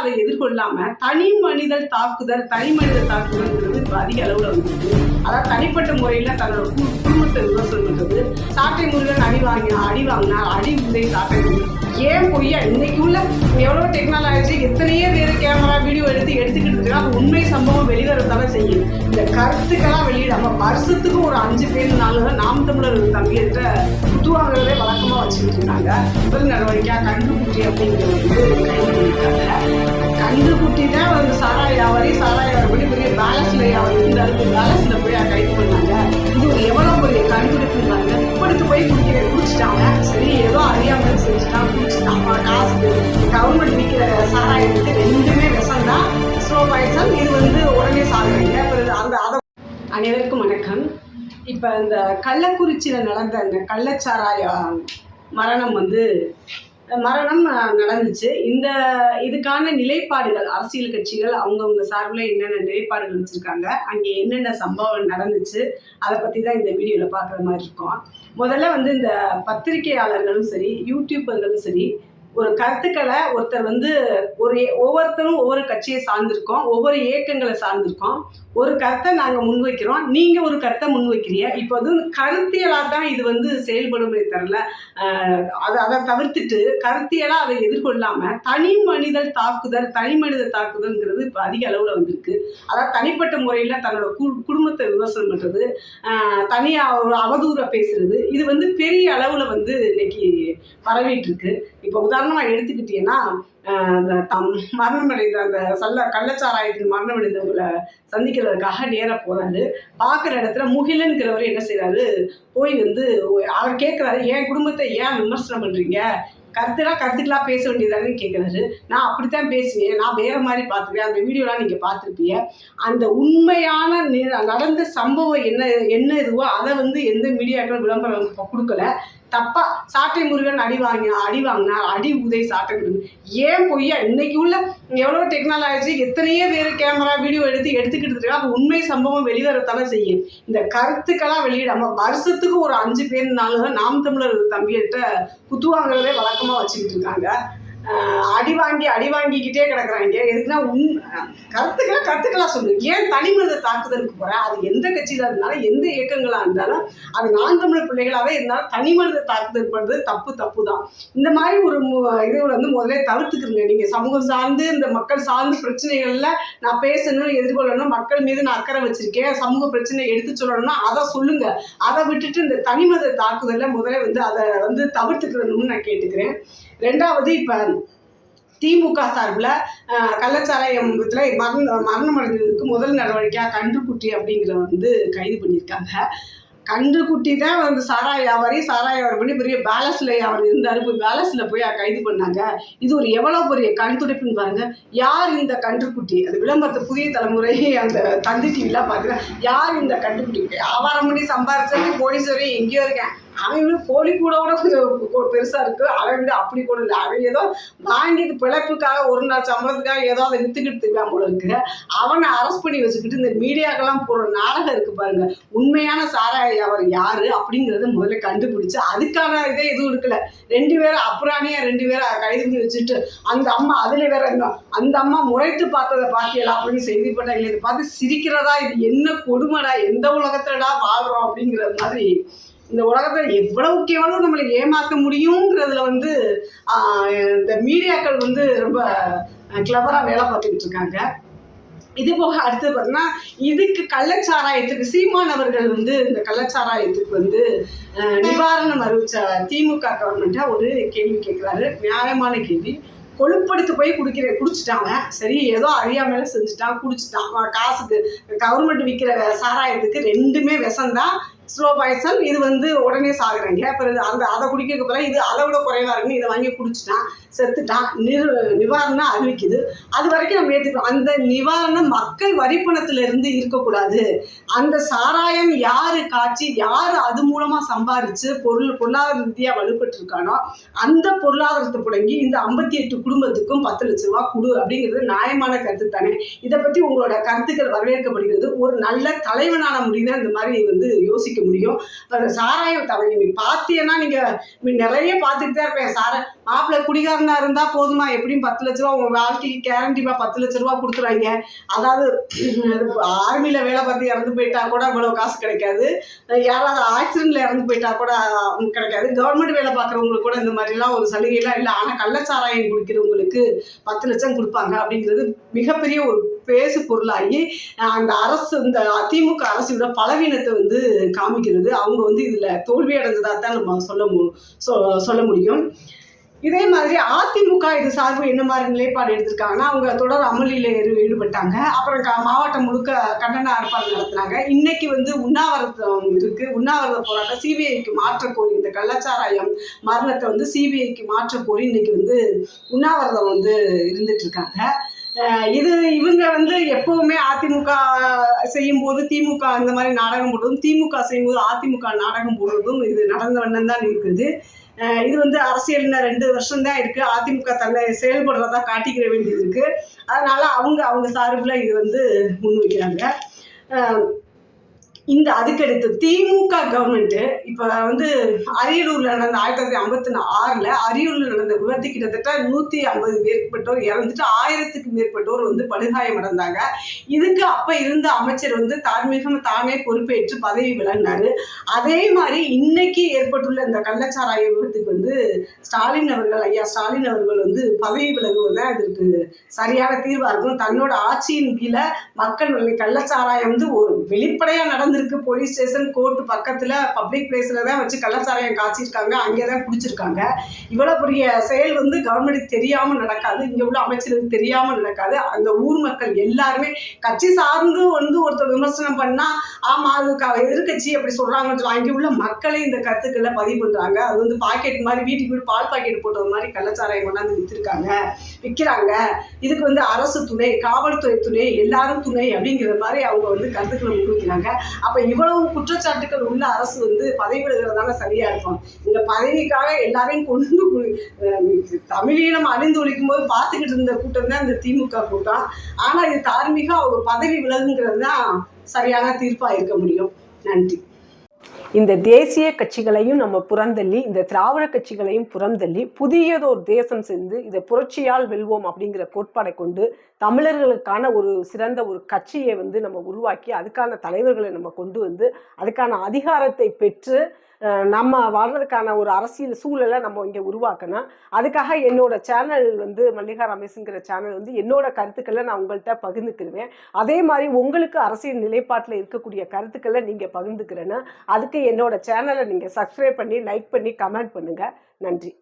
அதை எதிர்கொள்ளாம தனி மனித தாக்குதல்ங்கிறது இப்போ அதிக அளவில் வந்துருக்கு. அதாவது தனிப்பட்ட முறையில் தன்னோட குடும்பத்தை விமர்சனம் பண்ணுறது, சாட்டை முருகன் அடி வாங்கினா அடி உதை சாட்டை முருகன் ஏன் பொய்யா இன்னைக்கு உள்ள எவ்வளோ டெக்னாலஜி எத்தனையோ பேர் கேமரா வீடியோ எடுத்துக்கிட்டு இருக்கா, அது உண்மை சம்பவம் வெளிவரத்தால செய்யும். இந்த கருத்துக்கெல்லாம் வெளியிடாம வருஷத்துக்கு ஒரு 5 பேர் 4 பேர் நாம் தமிழர் தம்பியற்ற குத்துவாங்கிறதே வழக்கமாக வச்சுக்கிட்டு இருந்தாங்க. முதல் நடவடிக்கையாக கண்டுகுட்டி அப்படிங்கிறது கைது பண்ணியிருக்காங்க. கண்டுகுட்டி தான் வந்து சாராயாவரி பண்ணி பெரிய பேலஸ்ல அவர் இருந்தாரு. பேலஸ்ல போய் கைது பண்ணாங்க. இது எவ்வளோ பெரிய கண்டுபிடிப்பு இருந்தாங்க. இப்படித்து போய் குடிச்சிட்டாங்க. சரி ஏதோ அறியாமல் செஞ்சுட்டான், குடிச்சிட்டாங்க. காசு கவர்மெண்ட் விற்கிற சாராயத்துக்கு ரெண்டுமே விஷம் தான், ஸ்லோ பாய்சன். இது வந்து உடனே சாகுறீங்க. அனைவருக்கும் வணக்கம். இப்போ இந்த கள்ளக்குறிச்சியில் நடந்த அந்த கள்ளச்சாராய மரணம் நடந்துச்சு. இதுக்கான நிலைப்பாடுகள் அரசியல் கட்சிகள் அவங்கவுங்க சார்பில் என்னென்ன நிலைப்பாடுகள் வச்சுருக்காங்க, அங்கே என்னென்ன சம்பவம் நடந்துச்சு, அதை பற்றி தான் இந்த வீடியோவில் பார்க்குற மாதிரி இருக்கும். முதல்ல வந்து இந்த பத்திரிகையாளர்களும் சரி, யூடியூபர்களும் சரி, ஒரு கருத்துக்களை ஒருத்தர் வந்து ஒவ்வொருத்தரும் ஒவ்வொரு கட்சியை சார்ந்திருக்கோம், ஒவ்வொரு இயக்கங்களை சார்ந்திருக்கோம். ஒரு கருத்தை நாங்கள் முன்வைக்கிறோம், நீங்கள் ஒரு கருத்தை முன்வைக்கிறீங்க. இப்போ வந்து கருத்தியலாக தான் இது வந்து செயல்படுமே தரல. அதை தவிர்த்துட்டு கருத்தியலாக அதை எதிர்கொள்ளாமல் தனி மனித தாக்குதல்ங்கிறது இப்போ அதிக அளவில் வந்திருக்கு. அதாவது தனிப்பட்ட முறையில் தன்னோட குடும்பத்தை விமர்சனம் பண்ணுறது, தனியாக ஒரு அவதூறை பேசுறது, இது வந்து பெரிய அளவில் வந்து இன்னைக்கு பரவிட்டு இருக்கு. இப்போ உதாரணமாக எடுத்துக்கிட்டீங்கன்னா, மரணமடைந்த அந்த கள்ளச்சாராயத்தில் மரணமடைந்தவங்களை சந்திக்கிறதுக்காக நேராக போறாரு. பார்க்குற இடத்துல முகிலன்கிறவர் என்ன செய்யறாரு, போய் வந்து அவர் கேட்குறாரு, என் குடும்பத்தை ஏன் விமர்சனம் பண்றீங்க, கருத்துக்கெல்லாம் பேச வேண்டியதானு கேட்குறாரு. நான் அப்படித்தான் பேசுவேன், நான் வேற மாதிரி பார்த்துருக்கேன், அந்த வீடியோலாம் நீங்கள் பார்த்துருப்பீங்க. அந்த உண்மையான நடந்த சம்பவம் என்ன இதுவோ அதை வந்து எந்த மீடியாக்களும் விளம்பரம் கொடுக்கல. தப்பா சாட்டை முருகன் அடி வாங்கினா அடி உதை சாட்டை முருகன் ஏன் பொய்யா இன்னைக்கு உள்ள எவ்வளோ டெக்னாலஜி எத்தனையோ பேர் கேமரா வீடியோ எடுத்துக்கிட்டு இருக்கா, அது உண்மை சம்பவம் வெளிவரத்தால செய்யும். இந்த கருத்துக்கெல்லாம் வெளியிடாம வருஷத்துக்கு ஒரு 5 பேர் 4 பேர் நாம் தமிழர் தம்பியற்ற குத்துவாங்கிறதே வழக்கமாக வச்சுக்கிட்டு இருக்காங்க. அடி வாங்கிக்கிட்டே கிடக்குறாங்க. எதுக்குன்னா கருத்துக்கெல்லாம் சொல்லுங்க. ஏன் தனி மனித தாக்குதலுக்கு போகிறேன், அது எந்த கட்சியில் இருந்தாலும் எந்த இயக்கங்களாக இருந்தாலும் அது நான் தமிழர் பிள்ளைகளாகவே இருந்தாலும் தனி மனித தாக்குதல் பண்ணுறது தப்பு தான். இந்த மாதிரி ஒரு இது வந்து முதல்ல தவிர்த்துக்குங்க. நீங்கள் சமூகம் சார்ந்து இந்த மக்கள் சார்ந்த பிரச்சனைகளில் நான் பேசணும், எதிர்கொள்ளணும், மக்கள் மீது நான் அக்கறை வச்சிருக்கேன், சமூக பிரச்சனை எடுத்து சொல்லணும்னா அதை சொல்லுங்க. அதை விட்டுட்டு இந்த தனி மனித தாக்குதலில் முதல்ல வந்து அதை வந்து தவிர்த்துக்கணும்னு நான் கேட்டுக்கிறேன். ரெண்டாவது, இப்போ திமுக சார்பில் கள்ளச்சாராயத்தில் மரணம் அடைஞ்சதுக்கு முதல் நடவடிக்கையாக கன்றுக்குட்டி அப்படிங்கிறத வந்து கைது பண்ணியிருக்காங்க. கன்றுக்குட்டி தான் வந்து சாராயாவரி பண்ணி பெரிய பேலஸ்ல அவர் இருந்தார். இப்போ பேலஸ்ல போய் கைது பண்ணாங்க. இது ஒரு எவ்வளோ பெரிய கண் துடைப்புன்னு பாருங்க. யார் இந்த கன்றுக்குட்டி? அது விளம்பரத்தை புதிய தலைமுறை அந்த தந்தி டிவிலாம் பார்க்குறேன். யார் இந்த கன்றுக்குட்டி? வியாபாரம் பண்ணி சம்பாதிச்சது கோடீஸ்வரி எங்கேயோ இருக்கேன். அவன் கோழி கூட பெருசாக இருக்குது. அவன் விட அப்படி கூட இல்லை. அவன் ஏதோ வாங்கிட்டு பிழைப்புக்காக ஒரு நாள் சம்பளத்துக்காக ஏதோ அதை விற்றுக்கிட்டு இருக்கான் போல இருக்கு. அவனை அரெஸ்ட் பண்ணி வச்சுக்கிட்டு இந்த மீடியாக்கெல்லாம் போகிற நாடகம் இருக்குது பாருங்க. உண்மையான சாராய அவர் யாரு அப்படிங்கிறத முதல்ல கண்டுபிடிச்சு அதுக்கான இதே எதுவும் இருக்கல. 2 பேரை அப்புறாணியா 2 பேரை கைது பண்ணி வச்சுட்டு அந்த அம்மா அதில் வேற அந்த அம்மா முறைத்து பார்த்ததை பார்க்கலாம் அப்படின்னு செய்திப்பட்டாங்க. இதை பார்த்து சிரிக்கிறதா, இது என்ன கொடுமைடா, எந்த உலகத்துலடா வாழ்றோம் அப்படிங்கிற மாதிரி. இந்த உலகத்தில் எவ்வளவுக்கு எவ்வளவு நம்மளை ஏமாற்ற முடியுங்கிறதுல வந்து இந்த மீடியாக்கள் வந்து ரொம்ப கிளவராக வேலை பார்த்துக்கிட்டு இருக்காங்க. இது போக அடுத்தது பார்த்தீங்கன்னா, இதுக்கு கள்ளச்சாராயத்துக்கு சீமான் அவர்கள் வந்து இந்த கள்ளச்சாராயத்துக்கு வந்து நிவாரணம் அறிவிச்ச திமுக கவர்மெண்ட்டாக ஒரு கேள்வி கேட்குறாரு. நியாயமான கேள்வி. கொழுப்படுத்து போய் குடிச்சிட்டாங்க. சரி ஏதோ அறியாமல் செஞ்சுட்டான், குடிச்சிட்டான். காசுக்கு கவர்மெண்ட் விற்கிற சாராயத்துக்கு ரெண்டுமே விஷம்தான், ஸ்லோ பாய்சன். இது வந்து உடனே சாகுறாங்க. அப்புறம் அதை குடிக்கிறதுக்கு பிறகு இது அதை விட குறைவாக இருக்குன்னு இதை வாங்கி குடிச்சிட்டான், செத்துட்டான். நிவாரணம் அறிவிக்குது. அது வரைக்கும் நம்ம ஏற்றுக்கிறோம். அந்த நிவாரணம் மக்கள் வரிப்பணத்திலிருந்து இருக்கக்கூடாது. அந்த சாராயம் யார் காய்ச்சி யார் அது மூலமாக சம்பாதிச்சு பொருளாதார ரீதியாக வலுப்பட்டு இருக்கானோ அந்த பொருளாதாரத்தை புடங்கி இந்த 58 குடும்பத்துக்கும் 10 லட்ச ரூபா கொடு அப்படிங்கிறது நியாயமான கருத்து தானே. இதை பற்றி உங்களோட கருத்துக்கள் வரவேற்கப்படுகிறது. ஒரு நல்ல தலைவனான முடிவு இந்த மாதிரி வந்து யோசிக்க யோசிக்க முடியும். அந்த சாராயம் தவறி நீ பார்த்தீங்கன்னா நீங்கள் நிறைய பார்த்துட்டு தான் இருப்பேன். மாப்பிள்ளை குடிகாரனா இருந்தா போதுமா, எப்படியும் 10 லட்ச ரூபா உங்க வாழ்க்கைக்கு கேரண்டிப்பா 10 லட்ச ரூபா கொடுத்துருவாங்க. அதாவது ஆர்மியில வேலை பார்த்து இறந்து போயிட்டா கூட இவ்வளவு காசு கிடைக்காது. யாராவது ஆக்சிடென்ட்ல இறந்து போயிட்டா கூட கிடைக்காது. கவர்மெண்ட் வேலை பார்க்குறவங்களுக்கு கூட இந்த மாதிரிலாம் ஒரு சலுகைலாம் இல்லை. ஆனால் கள்ளச்சாராயம் குடிக்கிறவங்களுக்கு 10 லட்சம் கொடுப்பாங்க அப்படிங்கிறது மிகப்பெரிய ஒரு பேசு பொருளாகி அந்த அரசு, இந்த அதிமுக அரசோட பலவீனத்தை வந்து காமிக்கிறது. அவங்க வந்து இதுல தோல்வி அடைஞ்சதா தான் நம்ம சொல்ல முடியும். இதே மாதிரி அதிமுக இது சார்பு என்ன மாதிரி நிலைப்பாடு எடுத்திருக்காங்கன்னா, அவங்க தொடர் அமளியில் ஈடுபட்டாங்க. அப்புறம் மாவட்டம் முழுக்க கண்டன ஆர்ப்பாட்டம் நடத்தினாங்க. இன்னைக்கு வந்து உண்ணாவிரதம் இருக்கு. உண்ணாவிரத போராட்டம் சிபிஐக்கு மாற்ற கோரி, இந்த கள்ளச்சாராயம் மரணத்தை வந்து சிபிஐக்கு மாற்ற கோரி இன்னைக்கு வந்து உண்ணாவிரதம் வந்து இருந்துட்டு இருக்காங்க. இவங்க வந்து எப்பவுமே அதிமுக செய்யும் போது திமுக அந்த மாதிரி நாடகம் போடுவதும், திமுக செய்யும் போது அதிமுக நாடகம் போடுவதும் இது நடந்த வண்ணம் தான் இருக்குது. இது வந்து அரசியல் 2 வருஷம் தான் இருக்கு. அதிமுக தன்னை செயல்படுறதா காட்டிக்கிற வேண்டியது இருக்கு. அதனால அவங்க சார்பில் இது வந்து முன்வைக்கிறாங்க. அதுக்கடுத்து திமுக கவர்மெண்ட் இப்போ வந்து அரியலூர்ல நடந்த 1956 அரியலூர்ல நடந்த விபத்து கிட்டத்தட்ட 150 மேற்பட்டோர் இறந்துட்டு 1000க்கு மேற்பட்டோர் வந்து படுகாயம் அடைந்தாங்க. இதுக்கு அப்ப இருந்த அமைச்சர் வந்து தார்மீகம் தானே பொறுப்பேற்று பதவி விலகினாரு. அதே மாதிரி இன்னைக்கு ஏற்பட்டுள்ள இந்த கள்ளச்சாராய விபத்துக்கு வந்து ஐயா ஸ்டாலின் அவர்கள் வந்து பதவி விலகுவதுதான் இதற்கு சரியான தீர்வா இருக்கும். தன்னோட ஆட்சியின் கீழே மக்கள் கள்ளச்சாராயம் வந்து ஒரு வெளிப்படையா நடந்திருக்கு. போலீஸ் ஸ்டேஷன், கோர்ட் பக்கத்துல பப்ளிக் பிளேஸ்ல தான் வச்சு கள்ளச்சாராயம் காய்ச்சிருக்காங்க, அங்கேதான் குடிச்சிருக்காங்க. இவ்வளவு பெரிய செயல் வந்து கவர்மெண்ட் தெரியாம நடக்காது, இங்க உள்ள அமைச்சருக்கு தெரியாம நடக்காது. அந்த ஊர் மக்கள் எல்லாருமே கட்சி சார்ந்து வந்து ஒருத்தர் விமர்சனம் பண்ணா ஆமா அது எதிர்கட்சி அப்படி சொல்றாங்கன்னு சொல்லி அங்கே உள்ள மக்களே இந்த கருத்துக்களை பதிவு பண்றாங்க. அது வந்து பாக்கெட் மாதிரி வீட்டுக்கு வீடு பால் பாக்கெட் போட்டது மாதிரி கள்ளச்சாராயம் கொண்டாந்து விற்கிறாங்க. இதுக்கு வந்து அரசு துணை, காவல்துறை துணை, எல்லாரும் துணை அப்படிங்கிற மாதிரி அவங்க வந்து கருத்துக்களை முன்வைக்கிறாங்க. அப்ப இவ்வளவு குற்றச்சாட்டுகள் உள்ள அரசு வந்து பதவி விடுகிறதால சரியா இருக்கும். இந்த பதவிக்காக எல்லாரையும் கொண்டு தமிழீழம் அழிந்து ஒழிக்கும் போது பார்த்துக்கிட்டு இருந்த கூட்டம் தான் இந்த திமுக கூட்டம். ஆனா இது தார்மீக அவங்க பதவி விலகுங்கிறது தான் சரியான தீர்ப்பா இருக்க முடியும். நன்றி. இந்த தேசிய கட்சிகளையும் நம்ம புறந்தள்ளி, இந்த திராவிட கட்சிகளையும் புறந்தள்ளி புதியதோர் தேசம் சேர்ந்து இதை புரட்சியால் வெல்வோம் அப்படிங்கிற கோட்பாடை கொண்டு தமிழர்களுக்கான ஒரு சிறந்த ஒரு கட்சியை வந்து நம்ம உருவாக்கி அதுக்கான தலைவர்களை நம்ம கொண்டு வந்து அதுக்கான அதிகாரத்தை பெற்று நம்ம வாழ்றதுக்கான ஒரு அரசியல் சூழலை நம்ம இங்கே உருவாக்கணும். அதுக்காக என்னோட சேனல் வந்து மல்லிகா ரமேஷ்ங்கிற சேனல் வந்து என்னோட கருத்துக்களை நான் உங்கள்கிட்ட பகிர்ந்துக்கிடுவேன். அதே மாதிரி உங்களுக்கு அரசியல் நிலைப்பாட்டில் இருக்கக்கூடிய கருத்துக்களை நீங்கள் பகிர்ந்துக்கிறேன்னு அதுக்கு என்னோட சேனலை நீங்கள் சப்ஸ்கிரைப் பண்ணி லைக் பண்ணி கமெண்ட் பண்ணுங்கள். நன்றி.